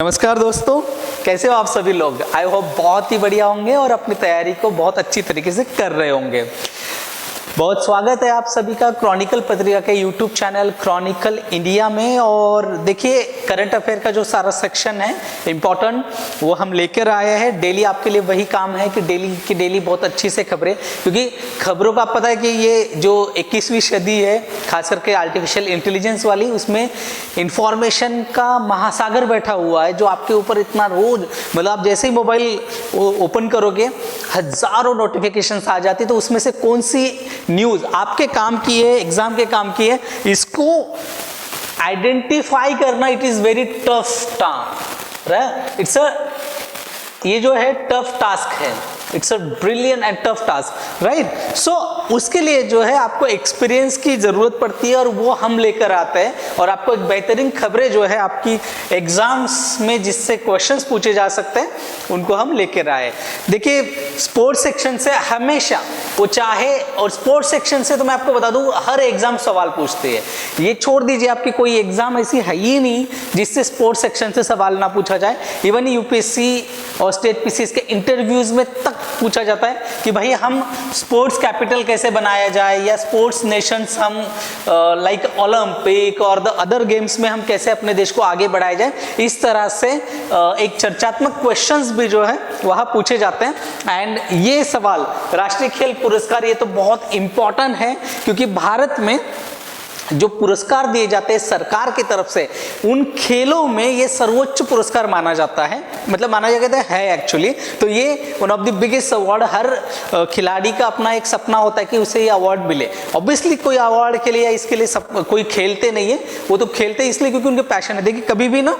नमस्कार दोस्तों, कैसे हो आप सभी लोग। आई होप बहुत ही बढ़िया होंगे और अपनी तैयारी को बहुत अच्छी तरीके से कर रहे होंगे। बहुत स्वागत है आप सभी का क्रॉनिकल पत्रिका के यूट्यूब चैनल क्रॉनिकल इंडिया में। और देखिए, करंट अफेयर का जो सारा सेक्शन है इम्पोर्टेंट, वो हम लेकर आए हैं। डेली आपके लिए वही काम है कि डेली की डेली बहुत अच्छी से खबरें, क्योंकि खबरों का पता है कि ये जो 21वीं सदी है, खास करके आर्टिफिशियल इंटेलिजेंस वाली, उसमें इंफॉर्मेशन का महासागर बैठा हुआ है जो आपके ऊपर इतना रोज, मतलब आप जैसे ही मोबाइल ओपन करोगे हजारों नोटिफिकेशंस आ जाती, तो उसमें से कौन सी न्यूज आपके काम की है, एग्जाम के काम की है, इसको आइडेंटिफाई करना it is very tough task. ये जो है टफ टास्क है, it's a brilliant and tough task, right. So उसके लिए जो है आपको एक्सपीरियंस की जरूरत पड़ती है और वो हम लेकर आते हैं और आपको एक बेहतरीन खबरें जो है आपकी एग्जाम्स में जिससे क्वेश्चंस पूछे जा सकते हैं उनको हम लेकर आए। देखिए, स्पोर्ट्स सेक्शन से हमेशा वो चाहे, और स्पोर्ट्स सेक्शन से तो मैं आपको बता दूं हर एग्जाम सवाल पूछती है। ये छोड़ दीजिए, आपकी कोई एग्जाम ऐसी है ही नहीं जिससे स्पोर्ट्स सेक्शन से सवाल ना पूछा जाए। इवन यूपीएससी और स्टेट पीसीएस के इंटरव्यूज में तक पूछा जाता है कि भाई हम स्पोर्ट्स कैपिटल कैसे बनाया जाए, या स्पोर्ट्स नेशंस हम लाइक ओलंपिक और द अदर गेम्स में हम कैसे अपने देश को आगे बढ़ाया जाए। इस तरह से एक चर्चात्मक क्वेश्चंस भी जो है वहां पूछे जाते हैं। एंड ये सवाल राष्ट्रीय खेल पुरस्कार, ये तो बहुत इंपॉर्टेंट है, क्योंकि भारत में जो पुरस्कार दिए जाते हैं सरकार की तरफ से, उन खेलों में ये सर्वोच्च पुरस्कार माना जाता है, मतलब माना जाता है एक्चुअली। तो ये one of the biggest award, हर खिलाड़ी का अपना एक सपना होता है कि उसे ये अवार्ड मिले। ऑब्वियसली कोई अवार्ड के लिए या इसके लिए सब कोई खेलते नहीं है, वो तो खेलते इसलिए क्योंकि उनके पैशन है। देखिए, कभी भी ना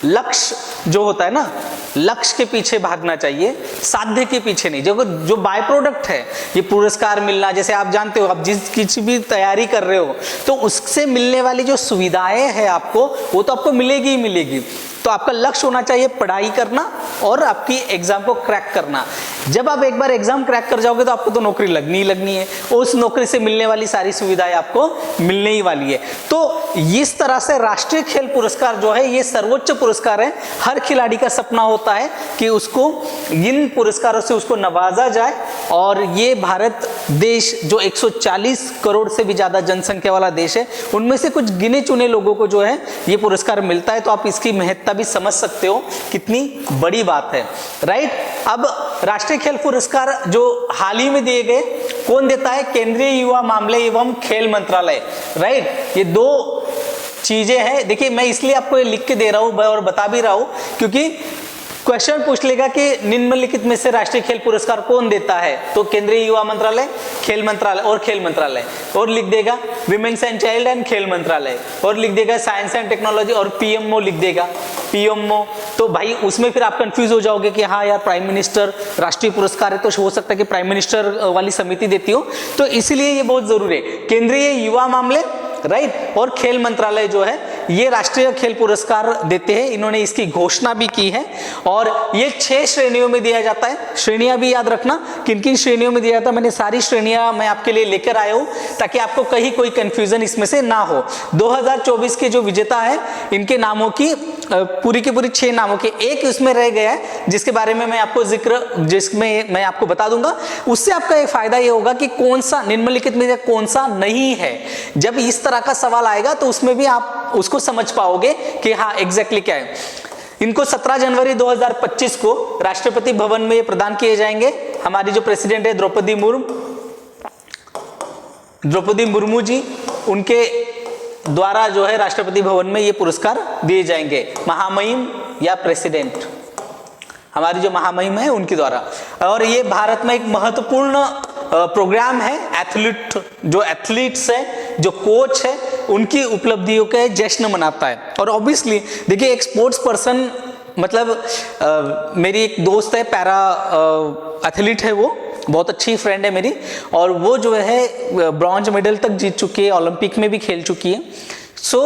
लक्ष्य जो होता है ना, लक्ष्य के पीछे भागना चाहिए, साध्य के पीछे नहीं। जो बाय प्रोडक्ट है ये पुरस्कार मिलना, जैसे आप जानते हो, आप जिस किसी भी तैयारी कर रहे हो तो उससे मिलने वाली जो सुविधाएं हैं आपको, वो तो आपको मिलेगी ही मिलेगी। तो आपका लक्ष्य होना चाहिए पढ़ाई करना और आपकी एग्जाम को क्रैक करना। जब आप एक बार एग्जाम क्रैक कर जाओगे तो आपको तो नौकरी लगनी ही लगनी है, उस नौकरी से मिलने वाली सारी सुविधाएं आपको मिलने ही वाली है। तो इस तरह से राष्ट्रीय खेल पुरस्कार जो है ये सर्वोच्च पुरस्कार है। हर खिलाड़ी का सपना होता है कि उसको इन पुरस्कारों से उसको नवाजा जाए। और ये भारत देश जो 140 करोड़ से भी ज्यादा जनसंख्या वाला देश है, उनमें से कुछ गिने चुने लोगों को जो है ये पुरस्कार मिलता है। तो आप इसकी महत्ता भी समझ सकते हो कितनी बड़ी बात है, राइट। अब राष्ट्रीय खेल पुरस्कार जो हाल ही में दिए गए, कौन देता है? केंद्रीय युवा मामले एवं खेल मंत्रालय, राइट। ये दो चीजें हैं। देखिए, मैं इसलिए आपको ये लिख के दे रहा हूं और बता भी रहा हूं क्योंकि क्वेश्चन पूछ लेगा कि निम्नलिखित में से राष्ट्रीय खेल पुरस्कार कौन देता है, तो केंद्रीय युवा मंत्रालय, खेल मंत्रालय और लिख देगा विमेन्स एंड चाइल्ड एंड खेल मंत्रालय, और लिख देगा साइंस एंड टेक्नोलॉजी, और पीएमओ लिख देगा, पीएमओ। तो भाई उसमें फिर आप कंफ्यूज हो जाओगे कि हाँ यार, प्राइम मिनिस्टर राष्ट्रीय पुरस्कार है तो हो सकता है कि प्राइम मिनिस्टर वाली समिति देती हो। तो इसलिए ये बहुत जरूरी है, केंद्रीय युवा मामले, राइट, और खेल मंत्रालय जो है ये राष्ट्रीय खेल पुरस्कार देते हैं। इन्होंने इसकी घोषणा भी की है और ये 6 श्रेणियों में दिया जाता है। श्रेणियां भी याद रखना, किन किन श्रेणियों में दिया जाता है। मैंने सारी श्रेणियां मैं आपके लिए लेकर आया हूं ताकि आपको कहीं कोई कंफ्यूजन इसमें से ना हो। 2024 के जो विजेता है, इनके नामों की पूरी की पूरी 6 नामों की, एक उसमें रह गया है जिसके बारे में मैं आपको जिसमें मैं आपको बता दूंगा। उससे आपका एक फायदा ये होगा कि कौन सा निम्नलिखित में कौन सा नहीं है। जब इस तरह का सवाल आएगा तो उसमें भी आप उसको समझ पाओगे कि हाँ एग्जैक्टली क्या है। इनको 17 जनवरी 2025 को राष्ट्रपति भवन में ये प्रदान किए जाएंगे। हमारी जो प्रेसिडेंट है द्रौपदी मुर्मू जी, उनके द्वारा जो है राष्ट्रपति भवन में ये पुरस्कार दिए जाएंगे। महामहिम या प्रेसिडेंट, हमारी जो महामहिम है उनके द्वारा। और ये भारत में एक महत्वपूर्ण प्रोग्राम है। एथलीट्स है, जो कोच है, उनकी उपलब्धियों के जश्न मनाता है। और ऑब्वियसली देखिए, एक स्पोर्ट्स पर्सन, मतलब मेरी एक दोस्त है, पैरा एथलीट है, वो बहुत अच्छी फ्रेंड है मेरी, और वो जो है ब्रॉन्ज मेडल तक जीत चुकी है, ओलंपिक में भी खेल चुकी है। सो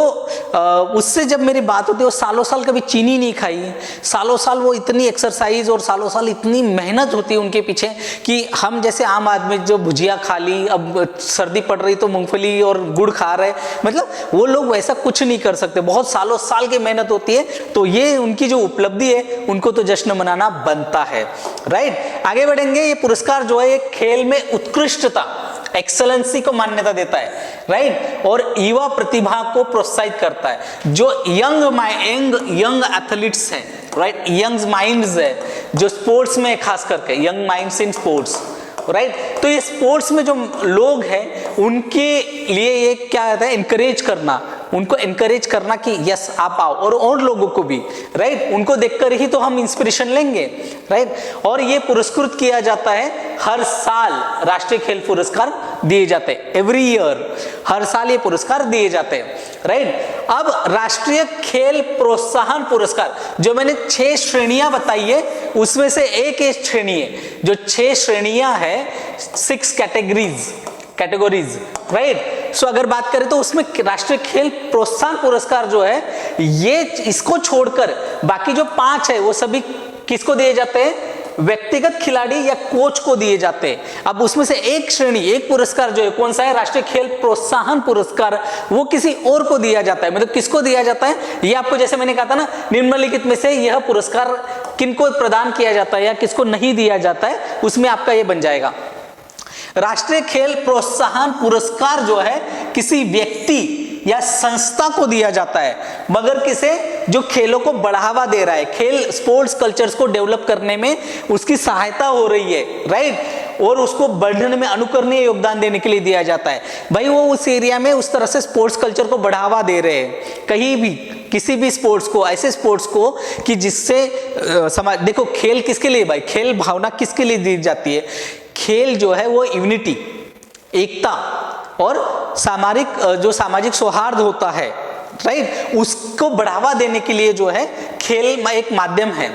उससे जब मेरी बात होती है, वो सालों साल कभी चीनी नहीं खाई, सालों साल वो इतनी एक्सरसाइज और सालों साल इतनी मेहनत होती है उनके पीछे कि हम जैसे आम आदमी जो भुजिया खा ली, अब सर्दी पड़ रही तो मूंगफली और गुड़ खा रहे, मतलब वो लोग वैसा कुछ नहीं कर सकते, बहुत सालों साल की मेहनत होती है। तो ये उनकी जो उपलब्धि है उनको तो जश्न मनाना बनता है, राइट। आगे बढ़ेंगे। ये पुरस्कार जो है एक खेल में उत्कृष्टता, एक्सेलेंसी को मान्यता देता है, राइट, और युवा प्रतिभा को प्रोत्साहित करता है। जो यंग एथलीट्स हैं, राइट, यंग माइंड्स है जो स्पोर्ट्स में, खास करके young minds in sports, right. तो ये स्पोर्ट्स में जो लोग हैं उनके लिए ये क्या है, इनकरेज करना, उनको इनकरेज करना कि यस आप आओ, और लोगों को भी, राइट, उनको देखकर ही तो हम इंस्पिरेशन लेंगे, राइट। और ये पुरस्कृत किया जाता है हर साल, राष्ट्रीय खेल पुरस्कार दिए जाते हैं, एवरी ईयर, हर साल ये पुरस्कार दिए जाते हैं, राइट। अब राष्ट्रीय खेल प्रोत्साहन पुरस्कार, जो मैंने 6 श्रेणियां बताई है उसमें से एक श्रेणी है, जो 6 श्रेणियां है, 6 कैटेगरीज, राइट। सो अगर बात करें तो उसमें राष्ट्रीय खेल प्रोत्साहन पुरस्कार जो है, ये इसको छोड़कर बाकी जो 5 है वो सभी किसको दिए जाते हैं, व्यक्तिगत खिलाड़ी या कोच को दिए जाते हैं। अब उसमें से एक श्रेणी, एक पुरस्कार जो है, कौन सा है, राष्ट्रीय खेल प्रोत्साहन पुरस्कार, वो किसी और को दिया जाता है। मतलब किसको दिया जाता है, ये आपको जैसे मैंने कहा था ना, निम्नलिखित में से यह पुरस्कार किनको प्रदान किया जाता है या किसको नहीं दिया जाता है, उसमें आपका ये बन जाएगा। राष्ट्रीय खेल प्रोत्साहन पुरस्कार जो है किसी व्यक्ति या संस्था को दिया जाता है, मगर किसे, जो खेलों को बढ़ावा दे रहा है, खेल स्पोर्ट्स कल्चर्स को डेवलप करने में उसकी सहायता हो रही है, राइट, और उसको बढ़ने में अनुकरणीय योगदान देने के लिए दिया जाता है। भाई वो उस एरिया में उस तरह से स्पोर्ट्स कल्चर को बढ़ावा दे रहे हैं, कहीं भी किसी भी स्पोर्ट्स को, ऐसे स्पोर्ट्स को कि जिससे समाज, देखो खेल किसके लिए भाई, खेल भावना किसके लिए दी जाती है, खेल जो है वो यूनिटी, एकता और सामाजिक सौहार्द होता है, राइट, उसको बढ़ावा देने के लिए जो है खेल एक माध्यम है।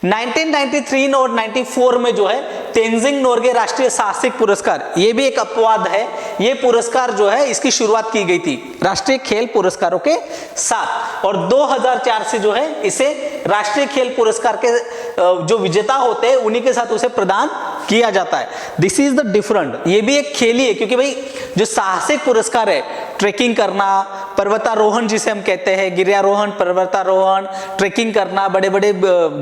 1993 और 94 में जो है तेंजिंग नोर्गे राष्ट्रीय साहसिक पुरस्कार, ये भी एक अपवाद है, ये पुरस्कार जो है इसकी शुरुआत की गई थी राष्ट्रीय खेल पुरस्कारों के साथ, और 2004 से जो है इसे राष्ट्रीय खेल पुरस्कार के जो विजेता होते हैं उन्हीं के साथ उसे प्रदान किया जाता है। दिस इज द डिफरेंट, ये भी एक खेल ही है, क्योंकि भाई जो साहसिक पुरस्कार है, ट्रेकिंग करना, पर्वतारोहण जिसे हम कहते हैं, गिरियारोहण, पर्वतारोहण, ट्रेकिंग करना, बड़े बड़े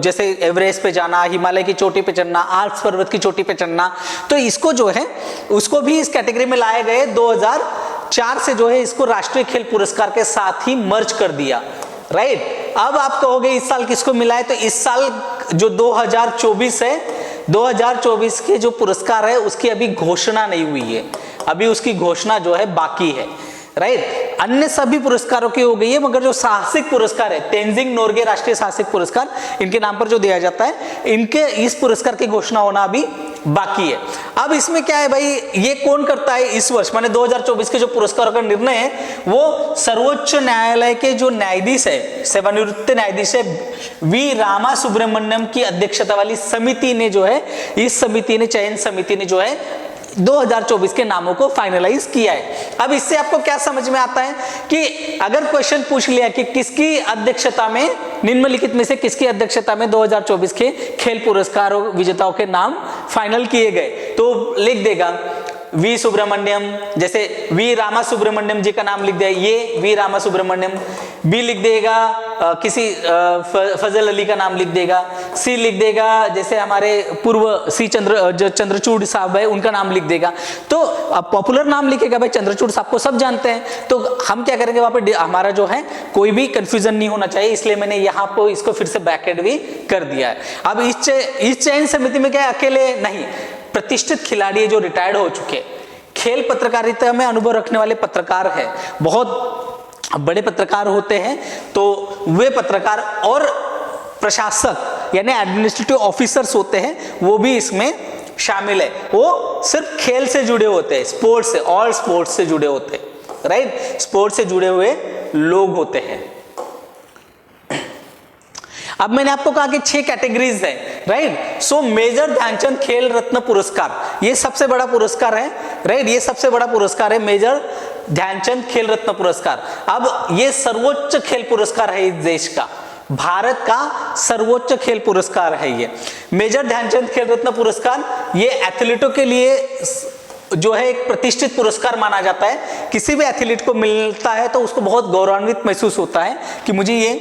जैसे एवरेस्ट पे जाना, हिमालय की चोटी पे चढ़ना, आल्प्स पर्वत की चोटी पे चढ़ना, तो इसको जो है उसको भी इस कैटेगरी में लाए गए। 2004 से जो है इसको राष्ट्रीय खेल पुरस्कार के साथ ही मर्ज कर दिया, राइट। अब आप कहोगे इस साल किसको मिला है, तो इस साल जो 2024 है, 2024 के जो पुरस्कार है उसकी अभी घोषणा नहीं हुई है, अभी उसकी घोषणा जो है बाकी है, राइट। अन्य सभी पुरस्कारों की हो गई है, मगर जो साहसिक पुरस्कार है, तेंजिंग नोर्गे राष्ट्रीय साहसिक पुरस्कार, इनके नाम पर जो दिया जाता है, इनके इस पुरस्कार की घोषणा होना अभी बाकी है। अब इसमें क्या है भाई, ये कौन करता है इस वर्ष, माने 2024 के जो पुरस्कारों का निर्णय है वो सर्वोच्च न्यायालय के जो न्यायाधीश है, सेवानिवृत्त न्यायाधीश है वी रामा सुब्रमण्यम की अध्यक्षता वाली समिति ने जो है, इस समिति ने, चयन समिति ने जो है 2024 के नामों को फाइनलाइज किया है। अब इससे आपको क्या समझ में आता है कि अगर क्वेश्चन पूछ लिया कि किसकी अध्यक्षता में, निम्नलिखित में से किसकी अध्यक्षता में 2024 के खेल पुरस्कारों विजेताओं के नाम फाइनल किए गए, तो लिख देगा वी सुब्रमण्यम, जैसे वी रामा सुब्रमण्यम जी का नाम लिख दिया, ये वी रामा सुब्रमण्यम, बी लिख देगा किसी फजल अली का नाम लिख देगा, सी लिख देगा जैसे हमारे पूर्व सी चंद्रचूड़ साहब है उनका नाम लिख देगा। तो अब पॉपुलर नाम लिखेगा, भाई चंद्रचूड़ साहब को सब जानते हैं, तो हम क्या करेंगे वहां पे, हमारा जो है कोई भी कंफ्यूजन नहीं होना चाहिए, इसलिए मैंने यहाँ पर इसको फिर से ब्रैकेट भी कर दिया है। अब इस चयन समिति में क्या अकेले नहीं, प्रतिष्ठित खिलाड़ी जो रिटायर्ड हो चुके, खेल पत्रकारिता में अनुभव रखने वाले पत्रकार हैं, बहुत बड़े पत्रकार होते हैं, तो वे पत्रकार और प्रशासक यानी एडमिनिस्ट्रेटिव ऑफिसर्स होते हैं, वो भी इसमें शामिल है। वो सिर्फ खेल से जुड़े होते हैं, स्पोर्ट्स से, ऑल स्पोर्ट्स से जुड़े होते हैं, राइट, स्पोर्ट्स से जुड़े हुए लोग होते हैं। अब मैंने आपको कहा कि 6 कैटेगरीज है, राइट। सो मेजर ध्यानचंद खेल रत्न पुरस्कार, ये सबसे बड़ा पुरस्कार है, राइट, ये सबसे बड़ा पुरस्कार है मेजर ध्यानचंद खेल रत्न पुरस्कार। अब ये सर्वोच्च खेल पुरस्कार है इस देश का, भारत का सर्वोच्च खेल पुरस्कार है ये मेजर ध्यानचंद खेल रत्न पुरस्कार। ये एथलीटों के लिए जो है एक प्रतिष्ठित पुरस्कार माना जाता है। किसी भी एथलीट को मिलता है तो उसको बहुत गौरवान्वित महसूस होता है कि मुझे ये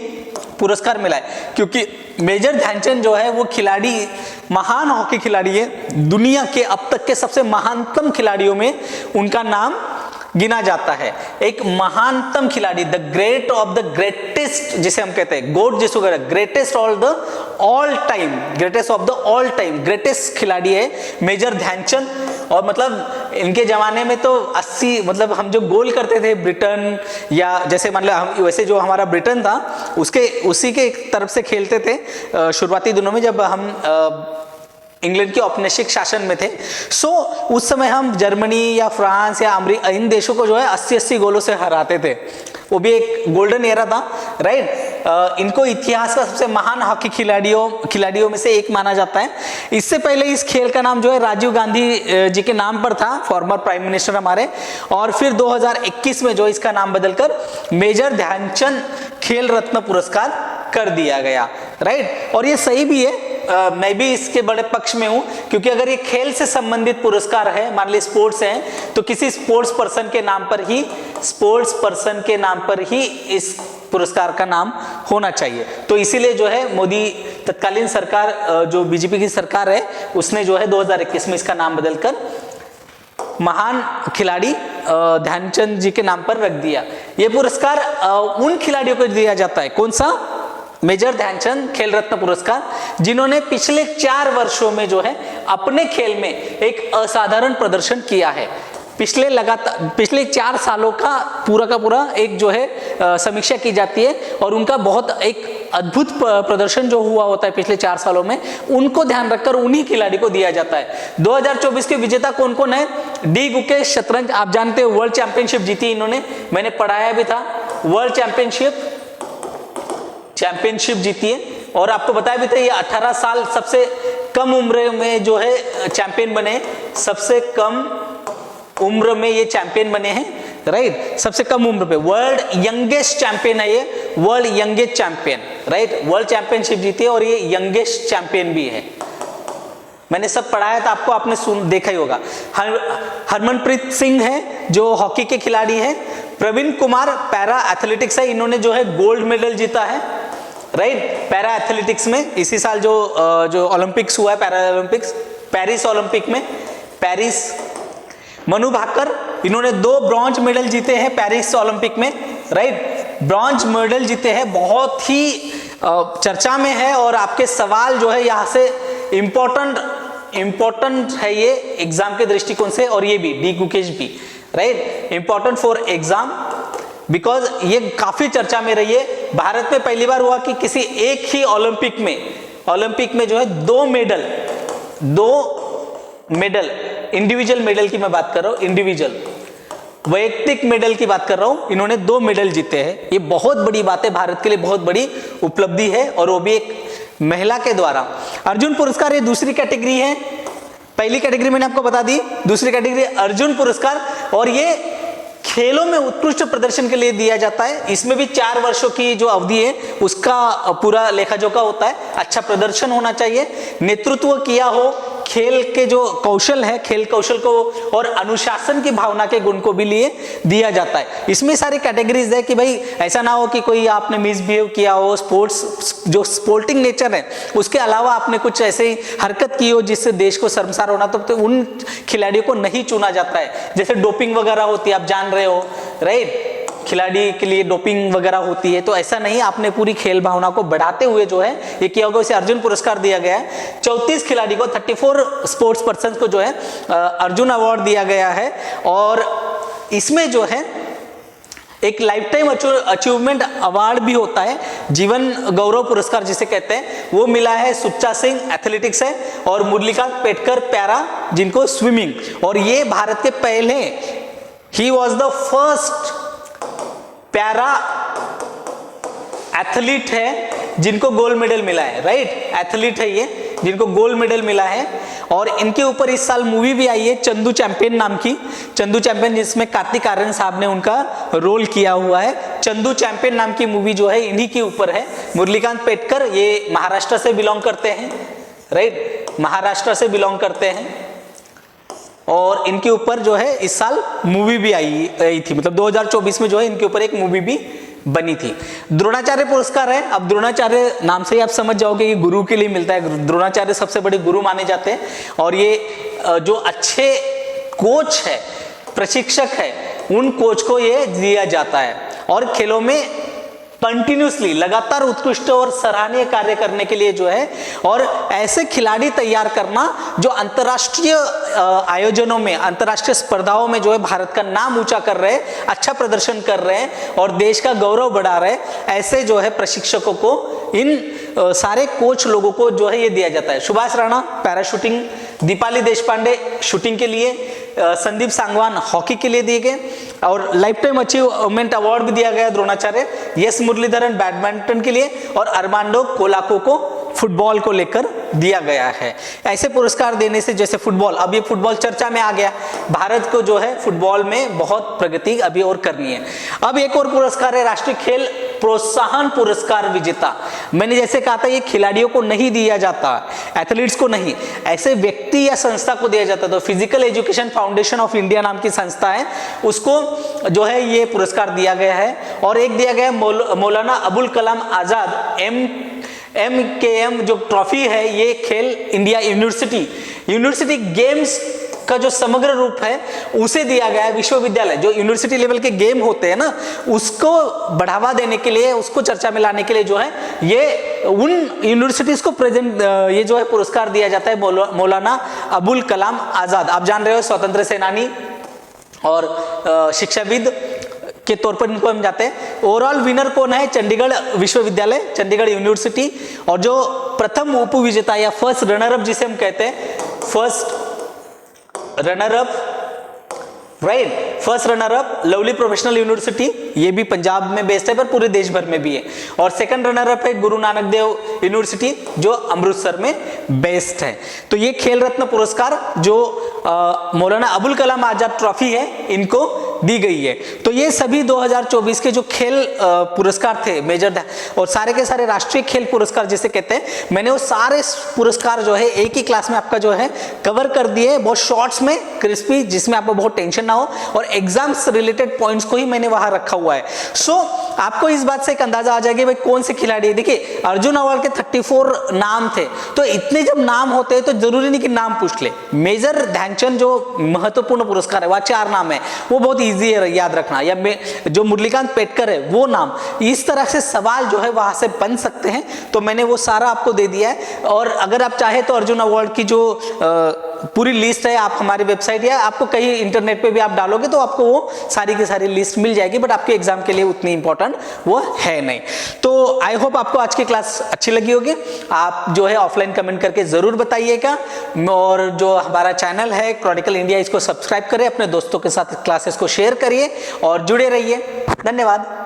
पुरस्कार मिला है, क्योंकि मेजर ध्यानचंद जो है वो खिलाड़ी, महान हॉकी खिलाड़ी है, दुनिया के अब तक के सबसे महानतम खिलाड़ियों में उनका नाम गिना जाता है। एक महानतम खिलाड़ी, the great of the greatest जिसे हम कहते हैं, गोट जिसको कहते हैं, greatest all the all time, greatest of the all time, greatest खिलाड़ी है मेजर ध्यानचंद। और मतलब इनके जमाने में तो 80 मतलब हम जो गोल करते थे ब्रिटेन या जैसे मतलब हम वैसे जो हमारा ब्रिटेन था उसके उसी के एक तरफ से खेलते थे शुरुआती दिनों में जब हम इंग्लैंड के औपनिवेशिक शासन में थे। सो उस समय हम जर्मनी या फ्रांस या अमेरिका इन देशों को जो है 80-80 गोलों से हराते थे। वो भी एक गोल्डन एरा था, राइट। इनको इतिहास का सबसे महान हॉकी खिलाड़ियों में से एक माना जाता है। इससे पहले इस खेल का नाम जो है राजीव गांधी जी के नाम पर था, फॉर्मर प्राइम मिनिस्टर हमारे, और फिर 2021 में जो इसका नाम बदलकर मेजर ध्यानचंद खेल रत्न पुरस्कार कर दिया गया, राइट। और ये सही भी है, मैं भी इसके बड़े पक्ष में हूं, क्योंकि अगर ये खेल से संबंधित पुरस्कार है, मान ली स्पोर्ट्स है, तो किसी स्पोर्ट्स पर्सन के नाम पर ही इस पुरस्कार का नाम होना चाहिए। तो इसीलिए जो है मोदी तत्कालीन सरकार, जो बीजेपी की सरकार है, उसने जो है 2021 में इसका नाम बदलकर महान खिलाड़ी ध्यानचंद जी के नाम पर रख दिया। यह पुरस्कार उन खिलाड़ियों को दिया जाता है, कौन सा? मेजर ध्यानचंद खेल रत्न पुरस्कार, जिन्होंने पिछले 4 वर्षों में जो है अपने खेल में एक असाधारण प्रदर्शन किया है। पिछले 4 सालों का पूरा एक जो है समीक्षा की जाती है, और उनका बहुत एक अद्भुत प्रदर्शन जो हुआ होता है पिछले 4 सालों में, उनको ध्यान रखकर उन्हीं खिलाड़ी को दिया जाता है। 2024 के विजेता कौन कौन है? डी गुकेश शतरंज, आप जानते हो वर्ल्ड चैंपियनशिप जीती इन्होंने, मैंने पढ़ाया भी था, वर्ल्ड चैंपियनशिप जीती है। और आपको बताया भी था ये 18 साल सबसे कम उम्र में जो है चैंपियन बने, सबसे कम उम्र में ये चैंपियन बने हैं, राइट। सबसे कम उम्र पे वर्ल्ड यंगेस्ट चैंपियन है ये, world youngest champion, right. World championship जीती है और ये यंगेस्ट चैंपियन भी है। मैंने सब पढ़ाया था आपको, आपने देखा ही होगा। हरमनप्रीत सिंह है जो हॉकी के खिलाड़ी है। प्रवीण कुमार पैरा एथलेटिक्स है, इन्होंने जो है गोल्ड मेडल जीता है, राइट, पैरा एथलेटिक्स में। इसी साल जो ओलंपिक्स हुआ है, पैरा ओलंपिक्स, पेरिस ओलंपिक में, पेरिस। मनु भाकर, इन्होंने 2 ब्रॉन्ज मेडल जीते हैं पेरिस ओलंपिक में, राइट, ब्रॉन्ज मेडल जीते हैं, बहुत ही चर्चा में है। और आपके सवाल जो है यहाँ से इंपॉर्टेंट है ये एग्जाम के दृष्टिकोण से, और ये भी डी गुकेश भी, right, important for exam, because ये काफी चर्चा में रही है। भारत में पहली बार हुआ कि किसी एक ही ओलंपिक में जो है 2 मेडल, इंडिविजुअल मेडल की मैं बात कर रहा हूं, इंडिविजुअल वैयक्तिक मेडल की बात कर रहा हूं, इन्होंने 2 मेडल जीते हैं। ये बहुत बड़ी बात है, भारत के लिए बहुत बड़ी उपलब्धि है, और वो भी एक महिला के द्वारा। अर्जुन पुरस्कार ये दूसरी कैटेगरी है, पहली कैटेगरी मैंने आपको बता दी, दूसरी कैटेगरी अर्जुन पुरस्कार, और ये खेलों में उत्कृष्ट प्रदर्शन के लिए दिया जाता है। इसमें भी 4 वर्षों की जो अवधि है उसका पूरा लेखा जोखा होता है। अच्छा प्रदर्शन होना चाहिए, नेतृत्व किया हो, खेल के जो कौशल है, खेल कौशल को और अनुशासन की भावना के गुण को भी लिए दिया जाता है। इसमें सारी कैटेगरीज है कि भाई ऐसा ना हो कि कोई आपने मिसबिहेव किया हो, स्पोर्ट्स जो स्पोर्टिंग नेचर है उसके अलावा आपने कुछ ऐसे हरकत की हो जिससे देश को शर्मसार होना, तो उन खिलाड़ियों को नहीं चुना जाता है। जैसे डोपिंग वगैरह होती है, आप जान रहे हो, राइट, खिलाड़ी के लिए डोपिंग वगैरह होती है, तो ऐसा नहीं, आपने पूरी खेल भावना को बढ़ाते हुए जो है ये किया होगा, इसे अर्जुन पुरस्कार दिया गया है। 34 खिलाड़ी को, 34 स्पोर्ट्स पर्सन को जो है अर्जुन अवार्ड दिया गया है। और इसमें जो है एक लाइफ टाइम अचीवमेंट अवार्ड भी होता है, जीवन गौरव पुरस्कार जिसे कहते हैं, वो मिला है सुच्चा सिंह एथलेटिक्स है, और मुरलीका पेटकर पैरा, जिनको स्विमिंग। और ये भारत के पहले, he was the first para athlete है जिनको गोल्ड मेडल मिला है, राइट, एथलीट है ये। जिनको गोल्ड मेडल मिला है। और इनके ऊपर इस साल मूवी भी आई है चंदू चैंपियन नाम की, चंदू चैंपियन, जिसमें कार्तिक आर्यन साहब ने उनका रोल किया हुआ है। चंदू चैंपियन नाम की मूवी जो है इन्हीं के ऊपर है। मुरलीकांत पेटकर ये महाराष्ट्र से बिलोंग करते हैं, राइट, महाराष्ट्र से बिलोंग करते हैं। और इनके ऊपर जो है इस साल मूवी भी आई थी, मतलब 2024 में जो है इनके ऊपर एक मूवी भी बनी थी। द्रोणाचार्य पुरस्कार है। अब द्रोणाचार्य नाम से ही आप समझ जाओगे कि गुरु के लिए मिलता है। द्रोणाचार्य सबसे बड़े गुरु माने जाते हैं और ये जो अच्छे कोच है, प्रशिक्षक है, उन कोच को ये दिया जाता है। और खेलों में कंटिन्यूसली लगातार उत्कृष्ट और सराहनीय कार्य करने के लिए जो है, और ऐसे खिलाड़ी तैयार करना जो अंतर्राष्ट्रीय आयोजनों में, अंतर्राष्ट्रीय स्पर्धाओं में जो है भारत का नाम ऊंचा कर रहे हैं, अच्छा प्रदर्शन कर रहे हैं और देश का गौरव बढ़ा रहे हैं, ऐसे जो है प्रशिक्षकों को, इन सारे कोच लोगों को जो है ये दिया जाता है। सुभाष राणा पैराशूटिंग, दीपाली देशपांडे शूटिंग के लिए, संदीप सांगवान हॉकी के लिए दिए गए, और लाइफ टाइम अचीवमेंट अवार्ड भी दिया गया द्रोणाचार्य। यस मुरलीधरन बैडमिंटन के लिए और अरमांडो कोलाको को फुटबॉल को लेकर दिया गया है। ऐसे पुरस्कार देने से, जैसे फुटबॉल, अब ये फुटबॉल चर्चा में आ गया, भारत को जो है फुटबॉल में बहुत प्रगति अभी और करनी है। अब एक और पुरस्कार है राष्ट्रीय खेल प्रोत्साहन पुरस्कार विजेता। मैंने जैसे कहा था ये खिलाड़ियों को नहीं दिया जाता, एथलीट्स को नहीं, ऐसे व्यक्ति या संस्था को दिया जाता। तो physical education foundation of India नाम की संस्था है, उसको जो है ये पुरस्कार दिया गया है। और एक दिया गया मौलाना अबुल कलाम आजाद MKM जो ट्रॉफी है, ये खेल इंडिया यूनिवर्सिटी गेम्स का जो समग्र रूप है उसे दिया गया है। विश्वविद्यालय जो यूनिवर्सिटी लेवल के गेम होते हैं ना, उसको बढ़ावा देने के लिए, उसको चर्चा में लाने के लिए जो है ये उन यूनिवर्सिटीज को प्रेजेंट, ये जो है पुरस्कार दिया जाता है मौलाना अबुल कलाम आजाद। आप जान रहे हो स्वतंत्र सेनानी और शिक्षाविद के तौर पर इनको हम जाते हैं। ओवरऑल विनर कौन है? चंडीगढ़ विश्वविद्यालय, चंडीगढ़ यूनिवर्सिटी। और जो प्रथम उपविजेता या फर्स्ट रनर अप जिसे हम कहते हैं, first runner up, right, first runner up lovely professional university, ये भी पंजाब में बेस्ड है पर पूरे देश भर में भी है। और सेकंड रनर अप है गुरु नानक देव यूनिवर्सिटी जो अमृतसर में बेस्ड है। तो ये खेल रत्न पुरस्कार जो मौलाना अबुल कलाम आजाद ट्रॉफी है, इनको दी गई है। तो ये सभी 2024 के जो खेल पुरस्कार थे मेजर, और सारे के सारे राष्ट्रीय खेल पुरस्कार जिसे कहते हैं, मैंने वो सारे पुरस्कार जो है एक ही क्लास में आपका जो है कवर कर दिए, बहुत शॉर्ट्स में, क्रिस्पी, जिसमें आपको बहुत टेंशन ना हो, और एग्जाम्स रिलेटेड पॉइंट्स को ही मैंने वहां रखा हुआ है। सो आपको इस बात से एक अंदाजा आ जाएगा भाई कौन से खिलाड़ी है। देखिए अर्जुन अवार्ड के 34 नाम थे, तो इतने जब नाम होते हैं तो जरूरी नहीं कि नाम पूछ ले। मेजर ध्यानचंद जो महत्वपूर्ण पुरस्कार है वह 4 नाम है, वो बहुत इजी है याद रखना। या जो मुरलीकांत पेटकर है वो नाम, इस तरह से सवाल जो है वहां से बन सकते हैं। तो मैंने वो सारा आपको दे दिया है। और अगर आप चाहे तो अर्जुन अवार्ड की जो पूरी लिस्ट है, आप हमारी वेबसाइट या आपको कहीं इंटरनेट पे भी आप डालोगे तो आपको वो सारी की सारी लिस्ट मिल जाएगी, बट आपके एग्जाम के लिए उतनी इंपॉर्टेंट वो है नहीं। तो आई होप आपको आज की क्लास अच्छी लगी होगी। आप जो है ऑफलाइन कमेंट करके जरूर बताइएगा, और जो हमारा चैनल है क्रॉनिकल इंडिया, इसको सब्सक्राइब करें, अपने दोस्तों के साथ क्लासेस को शेयर करिए और जुड़े रहिए। धन्यवाद।